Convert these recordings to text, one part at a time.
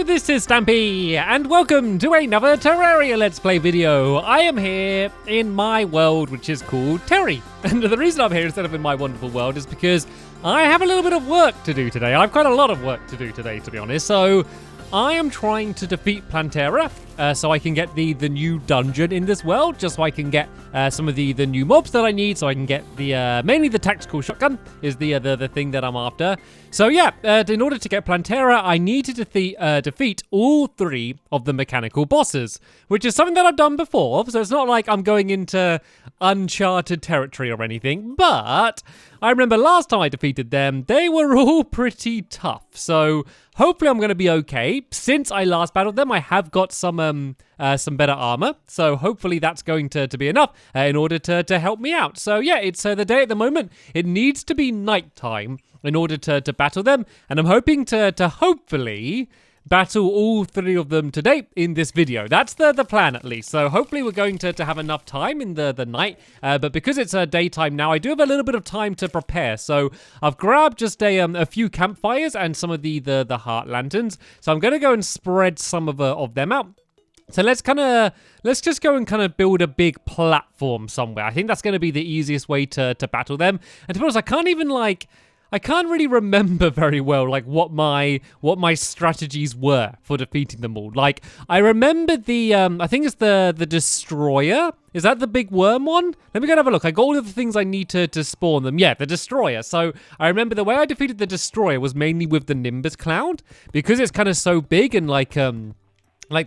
this is Stampy, and welcome to another Terraria Let's Play video. I am here in my world, which is called Terry. And the reason I'm here instead of in my wonderful world is because I have a little bit of work to do today. I've quite a lot of work to do today, to be honest. So I am trying to defeat Plantera, so I can get the new dungeon in this world, just so I can get some of the new mobs that I need, so I can get the mainly the tactical shotgun is the thing that I'm after. So yeah, in order to get Plantera, I need to defeat all 3 of the mechanical bosses, which is something that I've done before, so it's not like I'm going into uncharted territory or anything, but I remember last time I defeated them, they were all pretty tough, so hopefully I'm going to be okay. Since I last battled them, I have got some better armor, so hopefully that's going to be enough in order to help me out. So yeah, it's the day at the moment. It needs to be nighttime in order to battle them, and I'm hoping to hopefully battle all 3 of them today in this video. That's the plan, at least. So hopefully we're going to have enough time in the night, but because it's daytime now, I do have a little bit of time to prepare. So I've grabbed just a few campfires and some of the heart lanterns. So I'm going to go and spread some of them out. So let's just go and kind of build a big platform somewhere. I think that's going to be the easiest way to battle them. And to be honest, I can't really remember very well, like, what my strategies were for defeating them all. Like, I remember I think it's the Destroyer. Is that the big worm one? Let me go and have a look. I got all of the things I need to spawn them. Yeah, the Destroyer. So I remember the way I defeated the Destroyer was mainly with the Nimbus Cloud, because it's kind of so big and like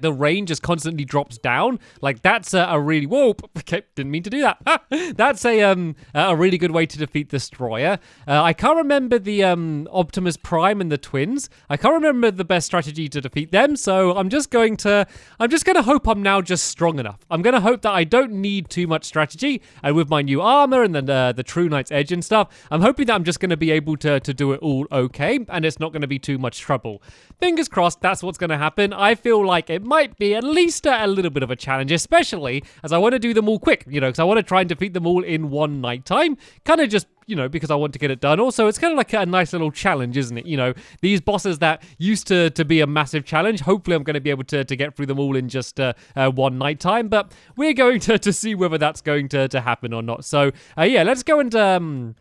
the range just constantly drops down. Like, that's a really... Whoa, okay, didn't mean to do that. That's a really good way to defeat the Destroyer. I can't remember the Optimus Prime and the twins. I can't remember the best strategy to defeat them, so I'm just going to hope I'm now just strong enough. I'm going to hope that I don't need too much strategy, and with my new armor and then the True Knight's Edge and stuff, I'm hoping that I'm just going to be able to do it all okay, and it's not going to be too much trouble. Fingers crossed, that's what's going to happen. I feel like it might be at least a little bit of a challenge, especially as I want to do them all quick, because I want to try and defeat them all in one night time. Kind of just, because I want to get it done. Also, it's kind of like a nice little challenge, isn't it? These bosses that used to be a massive challenge, hopefully I'm going to be able to get through them all in just one night time, but we're going to see whether that's going to happen or not. So, yeah, let's go and...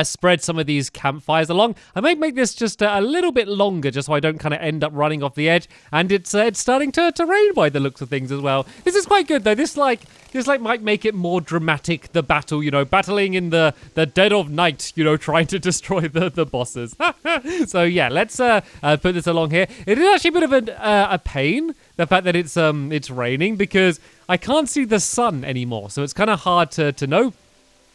spread some of these campfires along. I might make this just a little bit longer, just so I don't kind of end up running off the edge. And it's starting to rain by the looks of things as well. This is quite good though. This might make it more dramatic, the battle. Battling in the dead of night. Trying to destroy the bosses. So yeah, let's put this along here. It is actually a bit of a pain, the fact that it's raining, because I can't see the sun anymore. So it's kind of hard to know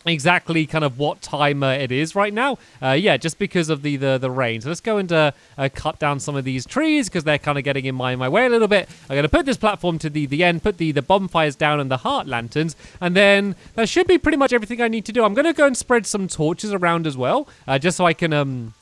exactly kind of what time it is right now. Yeah, just because of the rain. So let's go and cut down some of these trees, because they're kind of getting in my way a little bit. I'm going to put this platform to the end, put the bonfires down and the heart lanterns, and then that should be pretty much everything I need to do. I'm going to go and spread some torches around as well, just so I can...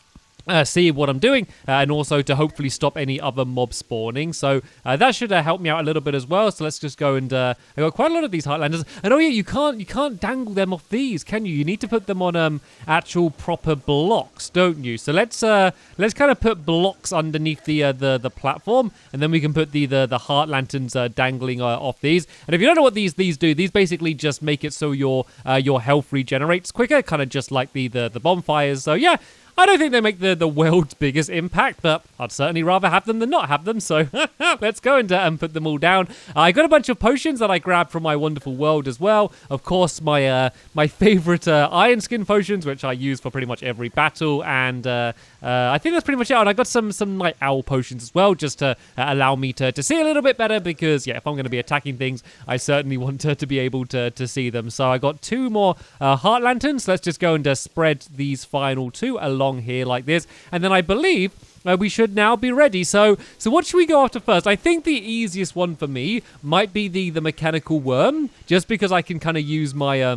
see what I'm doing, and also to hopefully stop any other mob spawning. So that should help me out a little bit as well. So let's just go and I got quite a lot of these Heartlanders. And oh yeah, you can't dangle them off these, can you? You need to put them on actual proper blocks, don't you? So let's kind of put blocks underneath the platform, and then we can put the heart lanterns dangling off these. And if you don't know what these do, these basically just make it so your health regenerates quicker, kind of just like the bonfires. So yeah, I don't think they make the world's biggest impact, but I'd certainly rather have them than not have them, so let's go and put them all down. I got a bunch of potions that I grabbed from my wonderful world as well. Of course, my favorite iron skin potions, which I use for pretty much every battle, and I think that's pretty much it. And I got some night owl potions as well, just to allow me to see a little bit better, because yeah, if I'm going to be attacking things, I certainly want to be able to see them. So I got 2 more heart lanterns. Let's just go and spread these final 2 along here like this, and then I believe we should now be ready. So what should we go after first? I think the easiest one for me might be the mechanical worm, just because I can kind of use my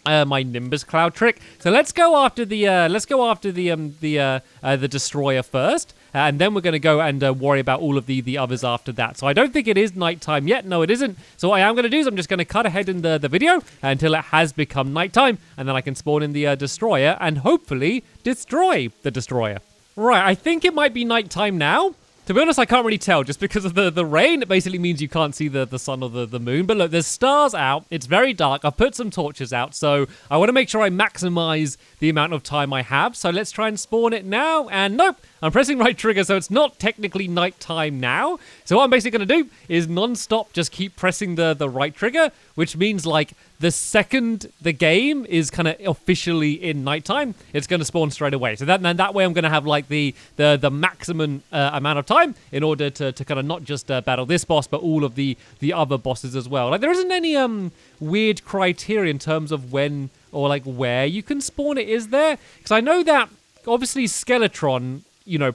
my Nimbus Cloud trick. So let's go after the Destroyer first, and then we're going to go and worry about all of the others after that. So I don't think it is nighttime yet. No, it isn't. So what I am going to do is I'm just going to cut ahead in the video until it has become nighttime, and then I can spawn in the Destroyer and hopefully destroy the Destroyer. Right, I think it might be nighttime now. To be honest, I can't really tell just because of the rain. It basically means you can't see the sun or the moon. But look, there's stars out. It's very dark. I've put some torches out, so I want to make sure I maximize the amount of time I have. So let's try and spawn it now. And nope, I'm pressing right trigger, so it's not technically nighttime now. So what I'm basically going to do is non-stop just keep pressing the right trigger, which means like the second the game is kind of officially in nighttime, it's going to spawn straight away. So that way I'm going to have like the maximum amount of time in order to kind of not just battle this boss, but all of the other bosses as well. Like there isn't any weird criteria in terms of when or like where you can spawn it, is there? Because I know that obviously Skeletron,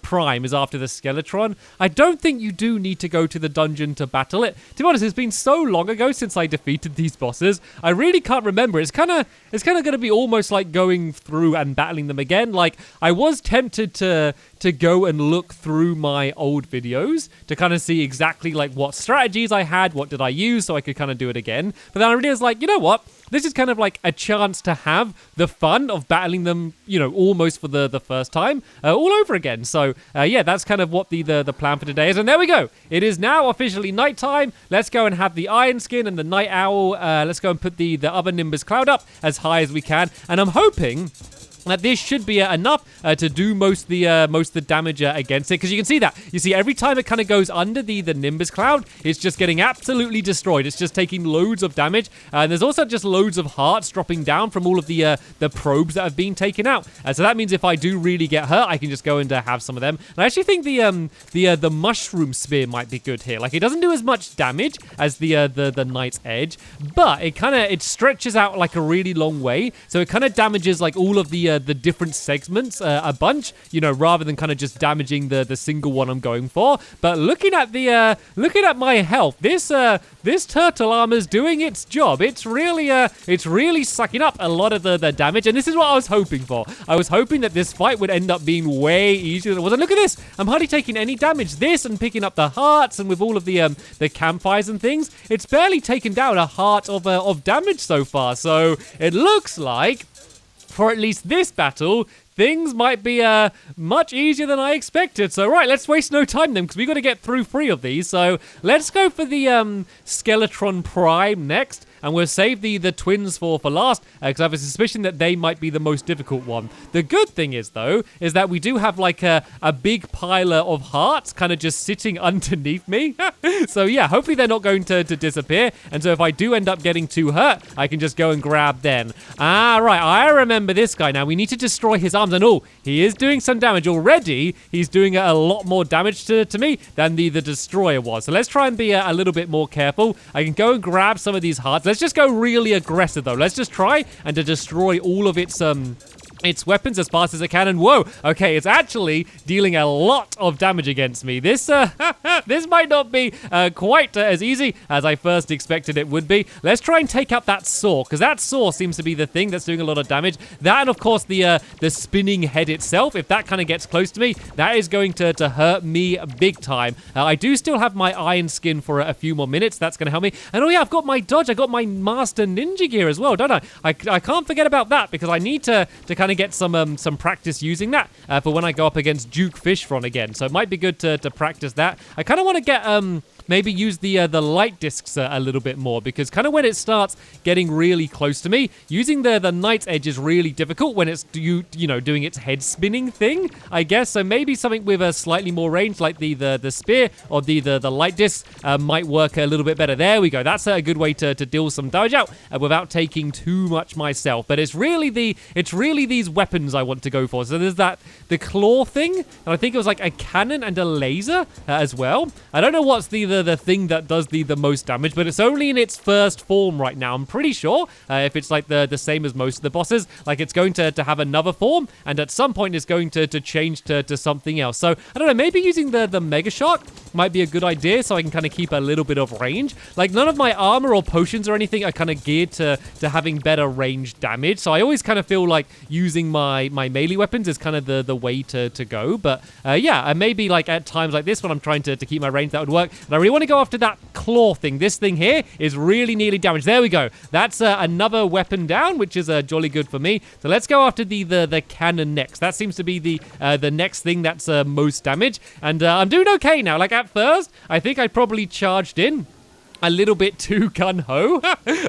Prime is after the Skeletron. I don't think you do need to go to the dungeon to battle it. To be honest, it's been so long ago since I defeated these bosses. I really can't remember. It's kind of going to be almost like going through and battling them again. Like, I was tempted to go and look through my old videos to kind of see exactly like what strategies I had, what did I use, so I could kind of do it again. But then I realized, like, you know what? This is kind of like a chance to have the fun of battling them, almost for the first time all over again. So, yeah, that's kind of what the plan for today is. And there we go. It is now officially nighttime. Let's go and have the Iron Skin and the Night Owl. Let's go and put the other Nimbus Cloud up as high as we can. And I'm hoping that this should be enough to do most of the damage against it, because you can see that. You see, every time it kind of goes under the Nimbus Cloud, it's just getting absolutely destroyed. It's just taking loads of damage, and there's also just loads of hearts dropping down from all of the probes that have been taken out. So that means if I do really get hurt, I can just go and have some of them. And I actually think the Mushroom Spear might be good here. Like, it doesn't do as much damage as the Knight's Edge, but it stretches out like a really long way, so it kind of damages like all of the different segments a bunch, rather than kind of just damaging the single one I'm going for. But looking at my health, this turtle armor's doing its job. It's really sucking up a lot of the damage, and this is what I was hoping for. I was hoping that this fight would end up being way easier than it was. And look at this, I'm hardly taking any damage. This and picking up the hearts, and with all of the campfires and things, it's barely taken down a heart of damage so far. So it looks like, for at least this battle, things might be much easier than I expected. So, right, let's waste no time then, because we've got to get through 3 of these. So, let's go for the Skeletron Prime next. And we'll save the twins for last, because I have a suspicion that they might be the most difficult one. The good thing is, though, is that we do have like a big pile of hearts kind of just sitting underneath me. So yeah, hopefully they're not going to disappear. And so if I do end up getting too hurt, I can just go and grab them. Ah, right, I remember this guy now. We need to destroy his arms. And oh, he is doing some damage already. He's doing a lot more damage to me than the destroyer was. So let's try and be a little bit more careful. I can go and grab some of these hearts. Let's just go really aggressive, though. Let's just try and to destroy all of its weapons as fast as it can. And whoa, okay, it's actually dealing a lot of damage against me. This this might not be quite as easy as I first expected it would be. Let's try and take out that saw, because that saw seems to be the thing that's doing a lot of damage. That, and of course the spinning head itself, if that kind of gets close to me, that is going to hurt me big time. I do still have my Iron Skin for a few more minutes. That's going to help me. And oh yeah, I've got my dodge. I got my Master Ninja gear as well, don't I? I can't forget about that, because I need to kind of get some practice using that for when I go up against Duke Fishron again. So it might be good to practice that. I kind of want to get maybe use the light discs a little bit more, because kind of when it starts getting really close to me, using the Knight's Edge is really difficult when it's doing its head spinning thing, I guess. So maybe something with a slightly more range, like the spear or the light disc, might work a little bit better. There we go. That's a good way to deal some damage out without taking too much myself. But it's really these weapons I want to go for. So there's the claw thing, and I think it was like a cannon and a laser as well. I don't know what's the thing that does the most damage, but it's only in its first form right now. I'm pretty sure if it's like the same as most of the bosses, like it's going to have another form, and at some point it's going to change to something else. So I don't know, maybe using the Mega Shark might be a good idea so I can kind of keep a little bit of range. Like, none of my armor or potions or anything are kind of geared to having better range damage. So I always kind of feel like using my melee weapons is kind of the way to go. But yeah, maybe like at times like this when I'm trying to keep my range, that would work. And I really want to go after that claw thing. This thing here is really nearly damaged. There we go. That's another weapon down, which is jolly good for me. So let's go after the cannon next. That seems to be the next thing that's most damage. And I'm doing okay now. Like at first, I think I probably charged in a little bit too gung-ho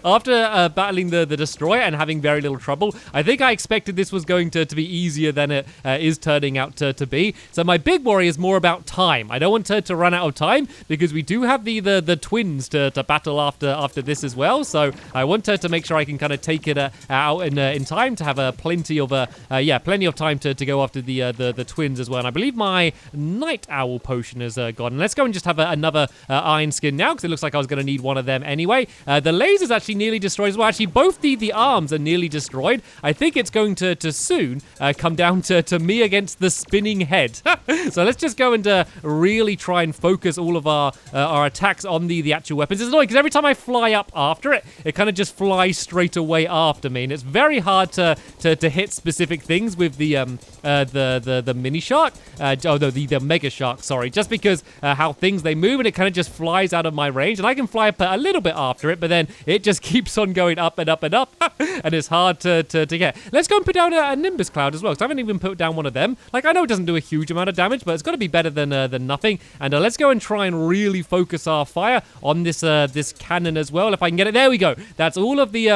after battling the destroyer and having very little trouble. I think I expected this was going to be easier than it is turning out to be. So my big worry is more about time. I don't want to run out of time because we do have the twins to battle after this as well. So I want to make sure I can kind of take it out in time to have plenty of time to go after the twins as well. And I believe my night owl potion is gone. Let's go and just have another iron skin now because it looks like I was going to need one of them anyway. The laser's actually nearly destroyed as well. Actually, both the arms are nearly destroyed. I think it's going to soon come down to me against the spinning head. So let's just go and really try and focus all of our attacks on the actual weapons. It's annoying because every time I fly up after it, it kind of just flies straight away after me, and it's very hard to hit specific things with the mini shark. The mega shark, sorry, just because how things they move, and it kind of just flies out of my range, and I can fly up a little bit after it, but then it just keeps on going up and up and up, and it's hard to get. Let's go and put down a Nimbus Cloud as well, because I haven't even put down one of them. Like, I know it doesn't do a huge amount of damage, but it's got to be better than nothing. And let's go and try and really focus our fire on this cannon as well, if I can get it. There we go. That's all of the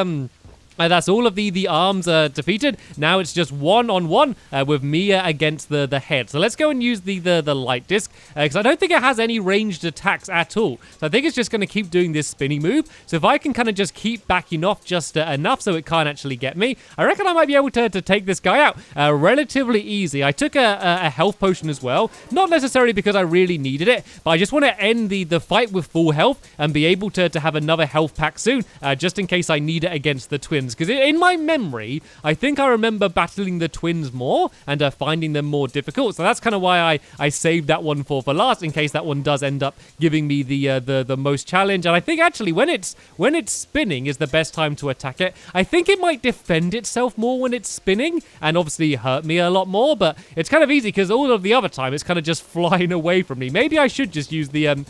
arms defeated. Now it's just one-on-one with me against the head. So let's go and use the light disc because I don't think it has any ranged attacks at all. So I think it's just going to keep doing this spinning move. So if I can kind of just keep backing off just enough so it can't actually get me, I reckon I might be able to take this guy out relatively easy. I took a health potion as well. Not necessarily because I really needed it, but I just want to end the fight with full health and be able to have another health pack soon just in case I need it against the twins. Because in my memory, I think I remember battling the twins more and finding them more difficult. So that's kind of why I saved that one for last, in case that one does end up giving me the most challenge. And I think actually when it's spinning is the best time to attack it. I think it might defend itself more when it's spinning and obviously hurt me a lot more. But it's kind of easy because all of the other time it's kind of just flying away from me. Maybe I should just use the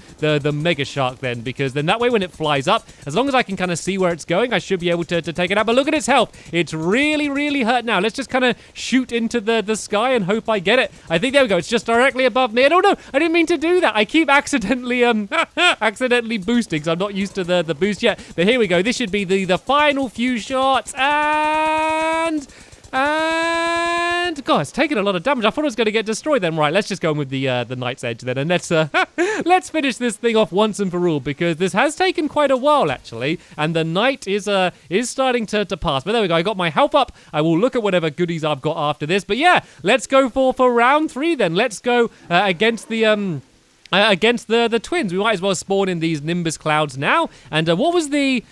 mega shark then, because then that way when it flies up, as long as I can kind of see where it's going, I should be able to take it out. But look at its health. It's really, really hurt now. Let's just kind of shoot into the sky and hope I get it. I think, there we go. It's just directly above me. And oh no, I didn't mean to do that. I keep accidentally boosting, because I'm not used to the boost yet. But here we go. This should be the final few shots. And God, it's taken a lot of damage. I thought it was going to get destroyed then. Right, let's just go in with the Knight's Edge then, and let's finish this thing off once and for all, because this has taken quite a while actually, and the Knight is starting to pass. But there we go. I got my health up. I will look at whatever goodies I've got after this. But yeah, let's go for round 3 then. Let's go against the twins. We might as well spawn in these Nimbus Clouds now. And what was the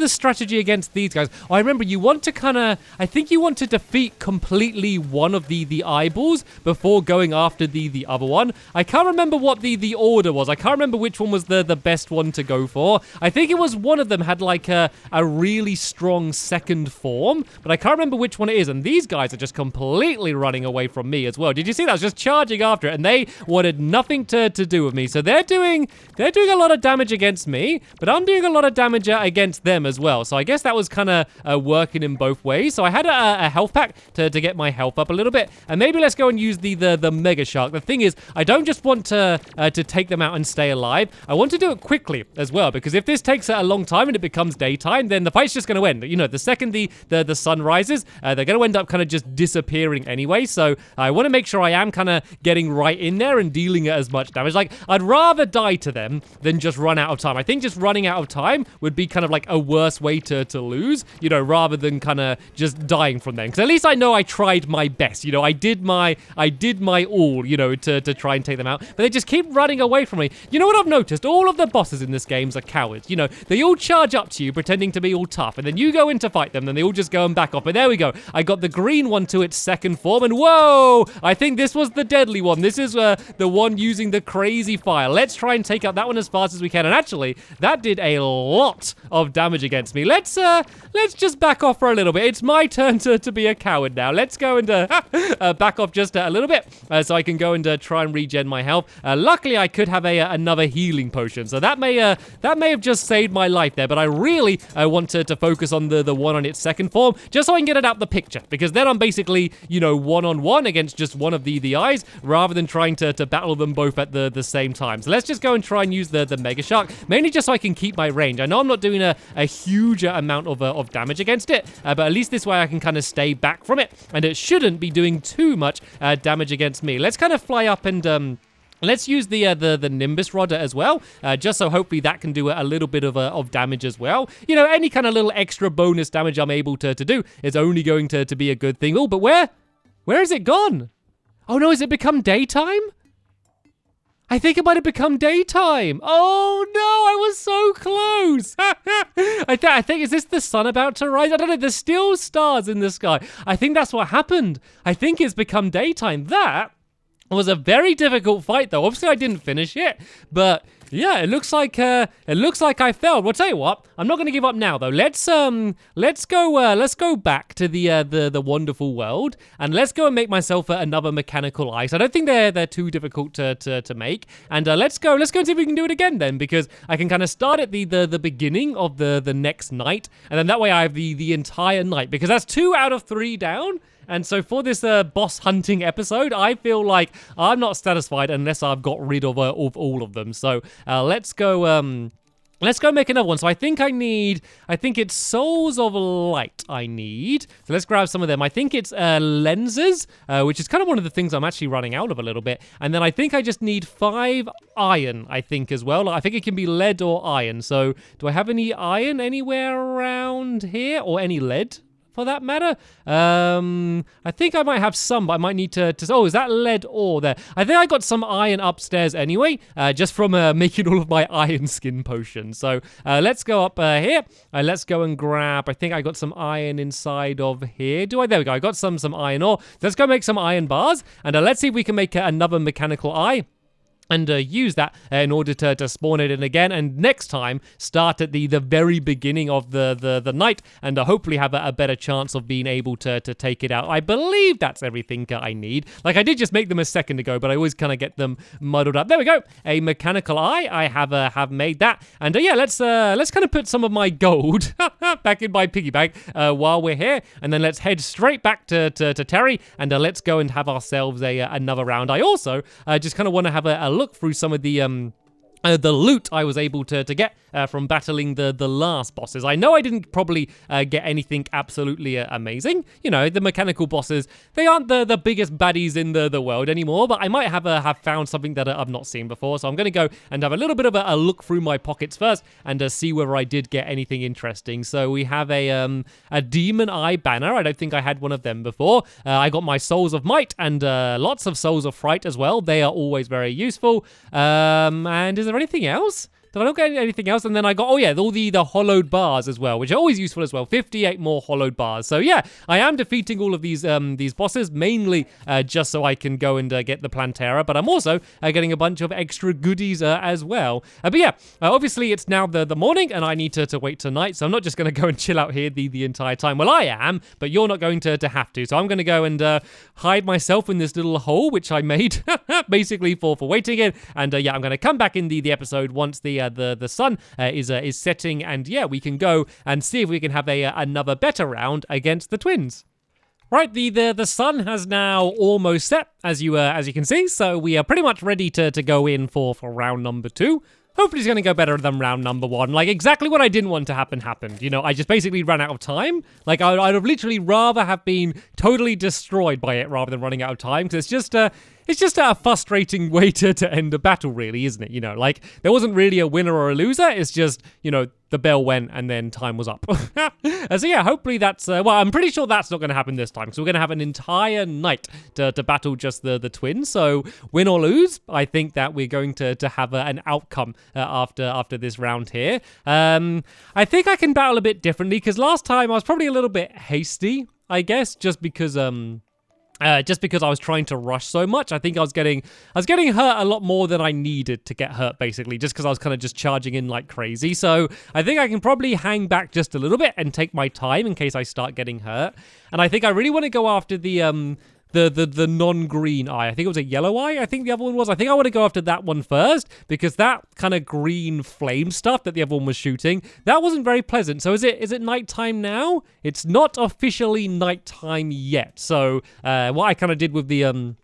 strategy against these guys? Oh, I remember you want to I think you want to defeat completely one of the eyeballs before going after the other one. I can't remember what the order was. I can't remember which one was the best one to go for. I think it was one of them had like a really strong second form, but I can't remember which one it is. And these guys are just completely running away from me as well. Did you see that? I was just charging after it, and they wanted nothing to do with me. So they're doing a lot of damage against me, but I'm doing a lot of damage against them as well. So I guess that was kind of working in both ways. So I had a health pack to get my health up a little bit, and maybe let's go and use the mega shark. The thing is, I don't just want to take them out and stay alive. I want to do it quickly as well, because if this takes a long time and it becomes daytime, then the fight's just going to end. You know, the second the sun rises, they're going to end up kind of just disappearing anyway. So I want to make sure I am kind of getting right in there and dealing as much damage. Like, I'd rather die to them than just run out of time. I think just running out of time would be kind of like a worse way to lose, you know, rather than kind of just dying from them. Because at least I know I tried my best, you know, I did my all, you know, to try and take them out. But they just keep running away from me. You know what I've noticed? All of the bosses in this game are cowards. You know, they all charge up to you pretending to be all tough, and then you go in to fight them, then they all just go and back off. But there we go. I got the green one to its second form, and whoa! I think this was the deadly one. This is the one using the crazy easy fire. Let's try and take out that one as fast as we can. And actually, that did a lot of damage against me. Let's just back off for a little bit. It's my turn to be a coward now. Let's go and back off just a little bit so I can go and try and regen my health. Luckily, I could have another healing potion, so that may have just saved my life there. But I really want to focus on the one on its second form, just so I can get it out the picture, because then I'm basically, you know, one-on-one against just one of the eyes, rather than trying to battle them both at the same time. So let's just go and try and use the Mega Shark, mainly just so I can keep my range. I know I'm not doing a huge amount of damage against it, but at least this way I can kind of stay back from it, and it shouldn't be doing too much damage against me. Let's kind of fly up and let's use the Nimbus Rod as well, just so hopefully that can do a little bit of damage as well. You know, any kind of little extra bonus damage I'm able to do is only going to be a good thing. Oh, but where is it gone? Oh no, has it become daytime? I think it might have become daytime. Oh no, I was so close. I think, is this the sun about to rise? I don't know, there's still stars in the sky. I think that's what happened. I think it's become daytime. That was a very difficult fight though. Obviously I didn't finish it, but yeah, it looks like I failed. Well, tell you what, I'm not going to give up now though. Let's go back to the wonderful world, and let's go and make myself another mechanical ice. I don't think they're too difficult to make. And let's go and see if we can do it again then, because I can kind of start at the beginning of the next night, and then that way I have the entire night, because that's 2 out of 3 down. And so for this boss hunting episode, I feel like I'm not satisfied unless I've got rid of all of them. So let's go make another one. So I think it's Souls of Light I need. So let's grab some of them. I think it's lenses, which is kind of one of the things I'm actually running out of a little bit. And then I think I just need 5 iron, I think, as well. I think it can be lead or iron. So do I have any iron anywhere around here, or any lead for that matter? I think I might have some, but I might need to oh, is that lead ore there? I think I got some iron upstairs anyway, just from making all of my iron skin potions. So let's go up here. Let's go and grab, I think I got some iron inside of here. There we go. I got some iron ore. Let's go make some iron bars, and let's see if we can make another mechanical eye, and use that in order to spawn it in again, and next time start at the very beginning of the night, and hopefully have a better chance of being able to take it out. I believe that's everything I need. Like, I did just make them a second ago, but I always kind of get them muddled up. There we go, a mechanical eye. I have made that, and yeah, let's kind of put some of my gold back in my piggy bank while we're here, and then let's head straight back to Terry, and let's go and have ourselves another round. I also just kind of want to have a look through some of the loot I was able to get from battling the last bosses. I know I didn't probably get anything absolutely amazing. You know, the mechanical bosses, they aren't the biggest baddies in the world anymore, but I might have found something that I've not seen before. So I'm going to go and have a little bit of a look through my pockets first, and see whether I did get anything interesting. So we have a demon eye banner. I don't think I had one of them before. I got my souls of might, and lots of souls of fright as well. They are always very useful. And is there anything else? Did I not get anything else? And then I got, oh yeah, all the hollowed bars as well, which are always useful as well. 58 more hollowed bars. So yeah, I am defeating all of these bosses, mainly just so I can go and get the Plantera, but I'm also getting a bunch of extra goodies as well. But yeah, obviously it's now the morning, and I need to wait till night, so I'm not just going to go and chill out here the entire time. Well, I am, but you're not going to have to. So I'm going to go and hide myself in this little hole, which I made basically for waiting in. And yeah, I'm going to come back in the episode once the sun is setting, and yeah, we can go and see if we can have another better round against the twins. Right, the sun has now almost set, as you can see, so we are pretty much ready to go in for round number 2. Hopefully it's going to go better than round number 1. Like, exactly what I didn't want to happen happened. You know, I just basically ran out of time. Like, I'd have literally rather have been totally destroyed by it rather than running out of time, because it's just a frustrating way to end a battle, really, isn't it? You know, like, there wasn't really a winner or a loser. It's just, you know, the bell went and then time was up. So yeah, hopefully that's, well, I'm pretty sure that's not going to happen this time. So we're going to have an entire night to battle just the twins. So win or lose, I think that we're going to have an outcome after this round here. I think I can battle a bit differently, because last time I was probably a little bit hasty, I guess, just because, Just because I was trying to rush so much. I think I was getting hurt a lot more than I needed to get hurt, basically, just because I was kind of just charging in like crazy. So I think I can probably hang back just a little bit and take my time in case I start getting hurt. And I think I really want to go after the non-green eye. I think it was a yellow eye, I think the other one was. I think I want to go after that one first, because that kind of green flame stuff that the other one was shooting, that wasn't very pleasant. So is it nighttime now? It's not officially nighttime yet. So what I kind of did with the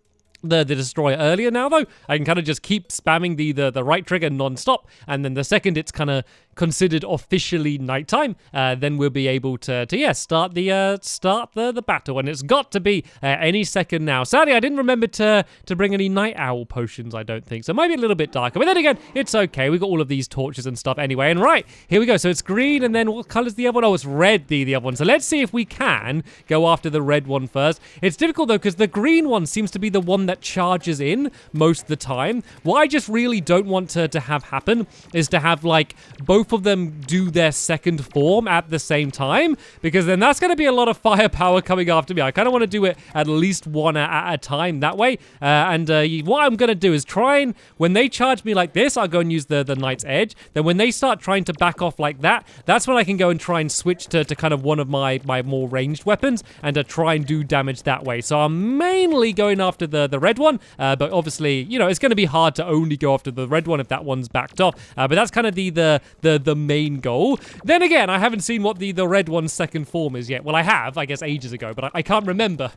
destroyer earlier now, though, I can kind of just keep spamming the right trigger non-stop, and then the second it's kind of considered officially nighttime, then we'll be able to start the battle, and it's got to be any second now. Sadly, I didn't remember to bring any night owl potions, I don't think, so it might be a little bit darker, but then again, it's okay. We got all of these torches and stuff anyway, and right, here we go. So it's green, and then what color's the other one? Oh, it's red, the other one. So let's see if we can go after the red one first. It's difficult though, because the green one seems to be the one that charges in most of the time. What I just really don't want to have happen is to have like both of them do their second form at the same time, because then that's going to be a lot of firepower coming after me. I kind of want to do it at least one at a time that way. What I'm going to do is try and, when they charge me like this, I'll go and use the Knight's Edge. Then when they start trying to back off like that, that's when I can go and try and switch to kind of one of my more ranged weapons and to try and do damage that way. So I'm mainly going after the red one, but obviously, you know, it's going to be hard to only go after the red one if that one's backed off. But that's kind of the main goal. Then again, I haven't seen what the red one's second form is yet. Well, I have, I guess, ages ago, but I can't remember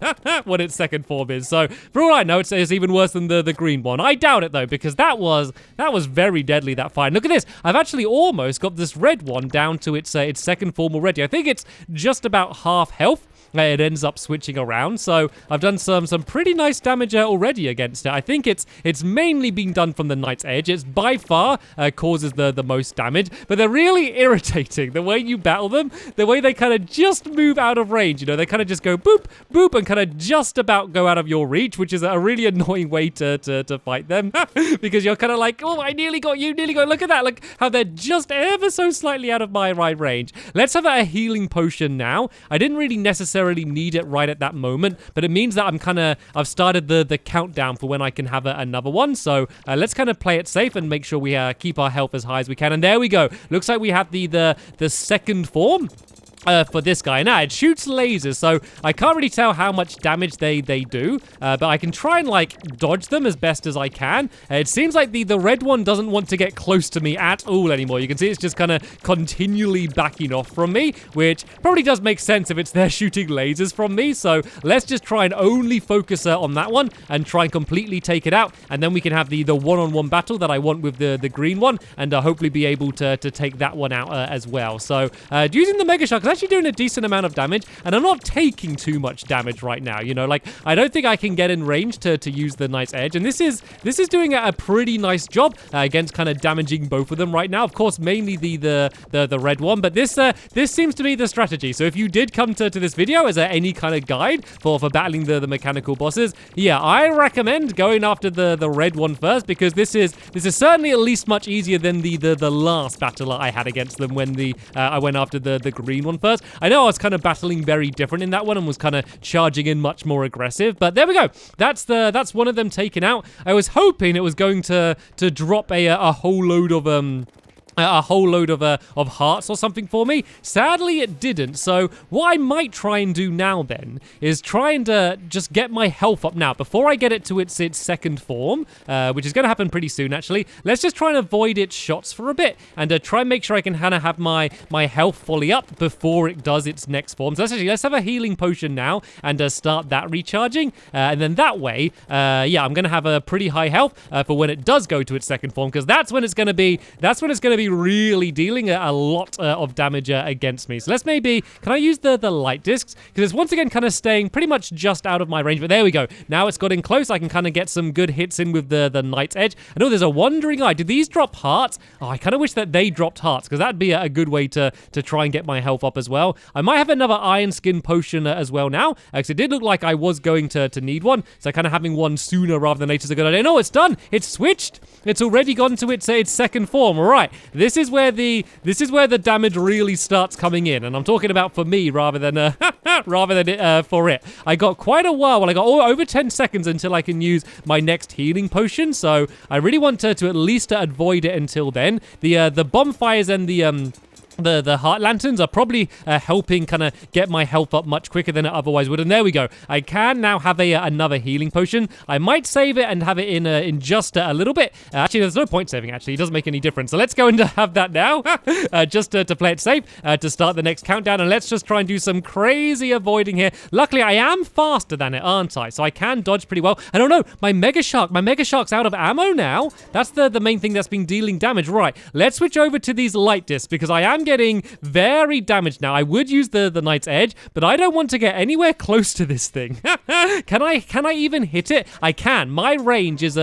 what its second form is. So for all I know, it's even worse than the green one. I doubt it though, because that was very deadly, that fight. Look at this. I've actually almost got this red one down to its second form already. I think it's just about half health. It ends up switching around, so I've done some pretty nice damage already against it. I think it's mainly being done from the Knight's Edge. It's by far causes the most damage, but they're really irritating. The way you battle them, the way they kind of just move out of range, you know, they kind of just go boop, boop, and kind of just about go out of your reach, which is a really annoying way to fight them, because you're kind of like, oh, I nearly got you, look at that, look how they're just ever so slightly out of my right range. Let's have a healing potion now. I didn't really necessarily need it right at that moment, but it means that I've started the countdown for when I can have another one. So let's kind of play it safe and make sure we keep our health as high as we can. And there we go. Looks like we have the second form. For this guy. Now, it shoots lasers, so I can't really tell how much damage they do, but I can try and, like, dodge them as best as I can. It seems like the red one doesn't want to get close to me at all anymore. You can see it's just kind of continually backing off from me, which probably does make sense if it's there shooting lasers from me, so let's just try and only focus on that one and try and completely take it out, and then we can have the one-on-one battle that I want with the green one, and hopefully be able to take that one out as well. So, using the Mega Shark is actually doing a decent amount of damage, and I'm not taking too much damage right now, you know, like I don't think I can get in range to use the Knight's Edge, and this is doing a pretty nice job against kind of damaging both of them right now. Of course, mainly the red one, but this seems to be the strategy. So if you did come to this video as any kind of guide for battling the mechanical bosses, yeah, I recommend going after the red one first, because this is certainly at least much easier than the last battle I had against them when I went after the green one first. I know I was kind of battling very different in that one and was kind of charging in much more aggressive, but there we go. That's one of them taken out. I was hoping it was going to drop a whole load of hearts or something for me. Sadly, it didn't. So what I might try and do now then is try and just get my health up now before I get it to its second form, which is going to happen pretty soon, actually. Let's just try and avoid its shots for a bit and try and make sure I can kind of have my health fully up before it does its next form. So let's have a healing potion now and start that recharging. And then that way, yeah, I'm going to have a pretty high health for when it does go to its second form, because that's when it's going to be really dealing a lot of damage against me. So let's maybe, can I use the light discs? Because it's once again kind of staying pretty much just out of my range, but there we go. Now it's got in close. I can kind of get some good hits in with the Knight's Edge. I know there's a wandering eye. Did these drop hearts? Oh, I kind of wish that they dropped hearts, because that'd be a good way to try and get my health up as well. I might have another iron skin potion as well now, because it did look like I was going to need one, so kind of having one sooner rather than later is a good idea. No, it's done. It's switched. It's already gone to its second form. All right, This is where the damage really starts coming in, and I'm talking about for me rather than for it. I got quite a while. Well, I got over 10 seconds until I can use my next healing potion, so I really want to at least avoid it until then. The bonfires and the heart lanterns are probably helping kind of get my health up much quicker than it otherwise would. And there we go. I can now have another healing potion. I might save it and have it in just a little bit. Actually, there's no point saving, actually. It doesn't make any difference. So let's go and have that now, just to play it safe, to start the next countdown. And let's just try and do some crazy avoiding here. Luckily, I am faster than it, aren't I? So I can dodge pretty well. I don't know. My Mega Shark's out of ammo now. That's the main thing that's been dealing damage. Right. Let's switch over to these light discs because I am getting very damaged now. I would use the Knight's Edge, but I don't want to get anywhere close to this thing. Can I even hit it? I can. My range is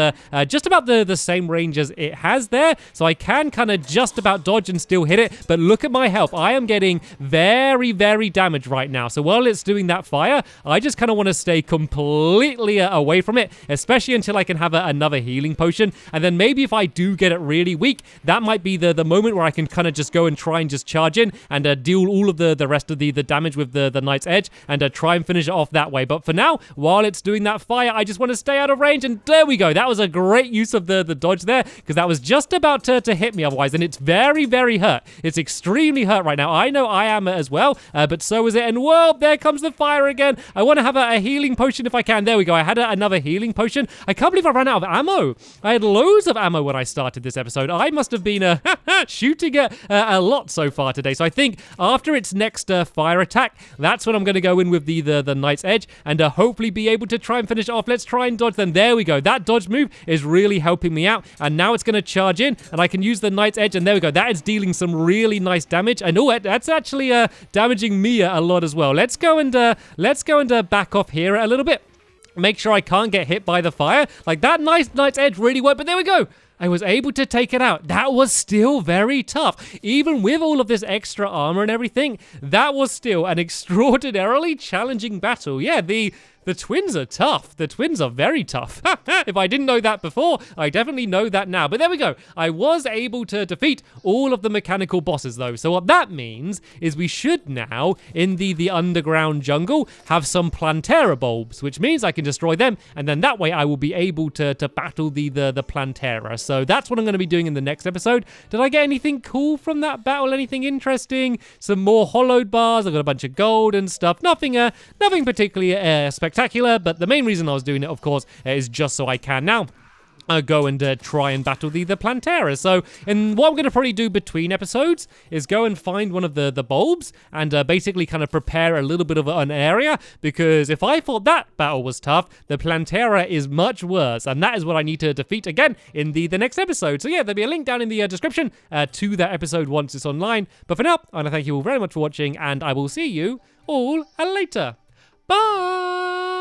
just about the same range as it has there, so I can kind of just about dodge and still hit it, but look at my health. I am getting very, very damaged right now, so while it's doing that fire, I just kind of want to stay completely away from it, especially until I can have another healing potion, and then maybe if I do get it really weak, that might be the moment where I can kind of just go and try and just charge in and deal all of the rest of the damage with the Knight's Edge and try and finish it off that way. But for now, while it's doing that fire, I just want to stay out of range, and there we go. That was a great use of the dodge there, because that was just about to hit me otherwise, and it's very, very hurt. It's extremely hurt right now. I know I am as well, but so is it, and whoa, there comes the fire again. I want to have a healing potion if I can. There we go. I had another healing potion. I can't believe I ran out of ammo. I had loads of ammo when I started this episode. I must have been shooting a lot so far today. So I think after its next fire attack, that's when I'm going to go in with the Knight's Edge and hopefully be able to try and finish it off. Let's try and dodge them. There we go. That dodge move is really helping me out. And now it's going to charge in and I can use the Knight's Edge. And there we go. That is dealing some really nice damage. And oh, that's actually damaging me a lot as well. Let's go and back off here a little bit. Make sure I can't get hit by the fire. Like that nice Knight's Edge really worked. But there we go. I was able to take it out. That was still very tough. Even with all of this extra armor and everything, that was still an extraordinarily challenging battle. Yeah, the twins are tough. The twins are very tough. If I didn't know that before, I definitely know that now. But there we go. I was able to defeat all of the mechanical bosses, though. So what that means is we should now, in the underground jungle, have some Plantera bulbs, which means I can destroy them, and then that way I will be able to battle the Plantera. So that's what I'm going to be doing in the next episode. Did I get anything cool from that battle? Anything interesting? Some more hollowed bars. I got a bunch of gold and stuff. Nothing particularly spectacular, but the main reason I was doing it, of course, is just so I can now go and try and battle the Plantera. So, and what I'm going to probably do between episodes is go and find one of the bulbs and basically kind of prepare a little bit of an area, because if I thought that battle was tough, the Plantera is much worse, and that is what I need to defeat again in the next episode. So yeah, there'll be a link down in the description to that episode once it's online. But for now, I want to thank you all very much for watching, and I will see you all later. Bye!